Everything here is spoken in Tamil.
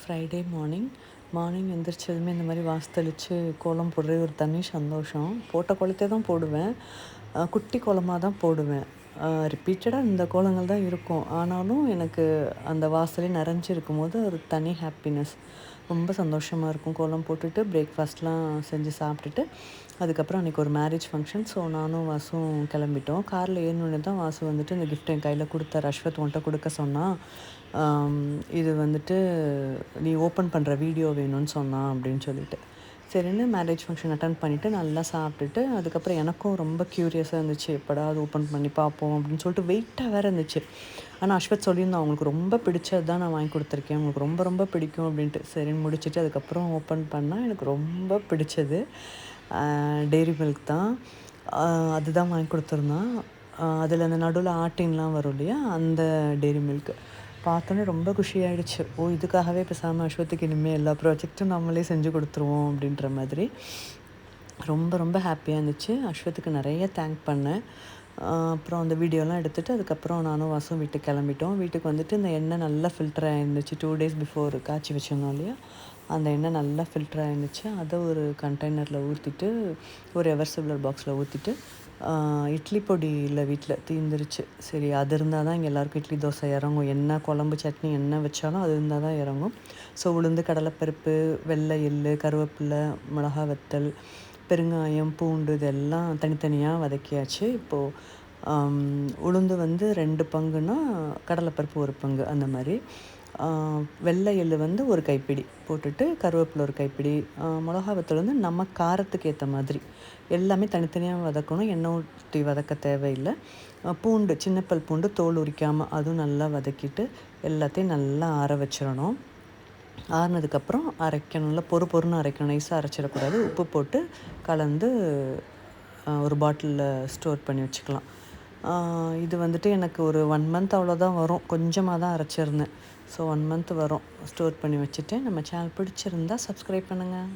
ஃப்ரைடே மார்னிங் எந்திரிச்சதுமே இந்த மாதிரி வாசு தெளித்து கோலம் போடுறது ஒரு தனி சந்தோஷம். போட்ட கோலத்தை தான் போடுவேன், குட்டி கோலமாக தான் போடுவேன். ரிப்பீட்டடாக இந்த கோலங்கள் தான் இருக்கும். ஆனாலும் எனக்கு அந்த வாசலே நிறைஞ்சிருக்கும் போது ஒரு தனி ஹாப்பினஸ், ரொம்ப சந்தோஷமாக இருக்கும். கோலம் போட்டுட்டு பிரேக்ஃபாஸ்ட்லாம் செஞ்சு சாப்பிட்டுட்டு அதுக்கப்புறம் அன்றைக்கி ஒரு மேரேஜ் ஃபங்க்ஷன். ஸோ நானும் வாசும் கிளம்பிட்டோம். காரில் ஏறினோடனே தான் வாசு வந்துட்டு இந்த கிஃப்ட் என் கையில் கொடுத்தாரு. அஸ்வத் உன்ட்ட கொடுக்க சொன்னால், இது வந்துட்டு நீ ஓப்பன் பண்ணுற வீடியோ வேணும்னு சொன்னான் அப்படின்னு சொல்லிட்டு, சரின்னு மேரேஜ் ஃபங்க்ஷன் அட்டன் பண்ணிவிட்டு நல்லா சாப்பிட்டுட்டு அதுக்கப்புறம் எனக்கும் ரொம்ப க்யூரியஸாக இருந்துச்சு, எப்படா அது ஓப்பன் பண்ணி பார்ப்போம் அப்படின்னு சொல்லிட்டு வெயிட்டாக வேறு இருந்துச்சு. ஆனால் அஸ்வத் சொல்லியிருந்தான், அவங்களுக்கு ரொம்ப பிடிச்சது தான் நான் வாங்கி கொடுத்துருக்கேன், உங்களுக்கு ரொம்ப ரொம்ப பிடிக்கும் அப்படின்ட்டு. சரின்னு முடிச்சுட்டு அதுக்கப்புறம் ஓப்பன் பண்ணால் எனக்கு ரொம்ப பிடிச்சது டெய்ரி மில்க் தான். அதுதான் வாங்கி கொடுத்துருந்தான். அதில் அந்த நடுவில் ஆட்டின்லாம் வரும் இல்லையா, அந்த டெய்ரி மில்க்கு பார்த்தோன்னே ரொம்ப குஷியாயிடுச்சு. ஓ, இதுக்காகவே பேசாமல் அஸ்வத்துக்கு இனிமேல் எல்லா ப்ராஜெக்ட்டும் நம்மளே செஞ்சு கொடுத்துருவோம் அப்படின்ற மாதிரி ரொம்ப ரொம்ப ஹாப்பியாக இருந்துச்சு. அஸ்வத்துக்கு நிறைய தேங்க் பண்ணேன். அப்புறம் அந்த வீடியோலாம் எடுத்துகிட்டு அதுக்கப்புறம் நானும் வாசும் வீட்டுக்கு கிளம்பிட்டோம். வீட்டுக்கு வந்துட்டு இந்த எண்ணெய் நல்லா ஃபில்டர் ஆகிருந்துச்சு. 2 days பிஃபோர் காய்ச்சி வச்சுருந்தோம் இல்லையா, அந்த எண்ணெய் நல்லா ஃபில்டர் ஆகிருந்துச்சு. அதை ஒரு கண்டெய்னரில் ஊற்றிட்டு ஒரு எவர்சிபிளர் பாக்ஸில் ஊற்றிட்டு, இட்லி பொடி இல்லை வீட்டில் தீர்ந்துருச்சு. சரி, அது இருந்தால் தான் இங்கே எல்லாேருக்கும் இட்லி தோசை இறங்கும். என்ன குழம்பு சட்னி என்ன வச்சாலும் அது இருந்தால் தான் இறங்கும். ஸோ உளுந்து, கடலைப்பருப்பு, வெள்ளை எள்ளு, கருவேப்பிலை, மிளகா வத்தல், பெருங்காயம், பூண்டு இதெல்லாம் தனித்தனியாக வதக்கியாச்சு. இப்போது உளுந்து வந்து 2 பங்குன்னா கடலைப்பருப்பு 1 பங்கு அந்த மாதிரி. வெள்ளை எள்ளு வந்து 1 கைப்பிடி போட்டுட்டு, கருவேப்பிலை 1 கைப்பிடி, மிளகா வத்தல் வந்து நம்ம காரத்துக்கு ஏற்ற மாதிரி எல்லாமே தனித்தனியாக வதக்கணும். எண்ணெய் ஊற்றி வதக்க தேவையில்லை. பூண்டு, சின்னப்பல் பூண்டு தோல் உரிக்காமல் அதுவும் நல்லா வதக்கிட்டு எல்லாத்தையும் நல்லா ஆற வச்சிடணும். ஆறுனதுக்கப்புறம் அரைக்கணும், இல்லை பொறுன்னு அரைக்கணும், நைஸாக அரைச்சிடக்கூடாது. உப்பு போட்டு கலந்து ஒரு பாட்டிலில் ஸ்டோர் பண்ணி வச்சுக்கலாம். இது வந்துட்டு எனக்கு ஒரு 1 month அவ்வளோதான் வரும். கொஞ்சமாக தான் அரைச்சிருந்தேன். ஸோ 1 month வரும். ஸ்டோர் பண்ணி வச்சுட்டு, நம்ம சேனல் பிடிச்சிருந்தா சப்ஸ்கிரைப் பண்ணுங்கள்.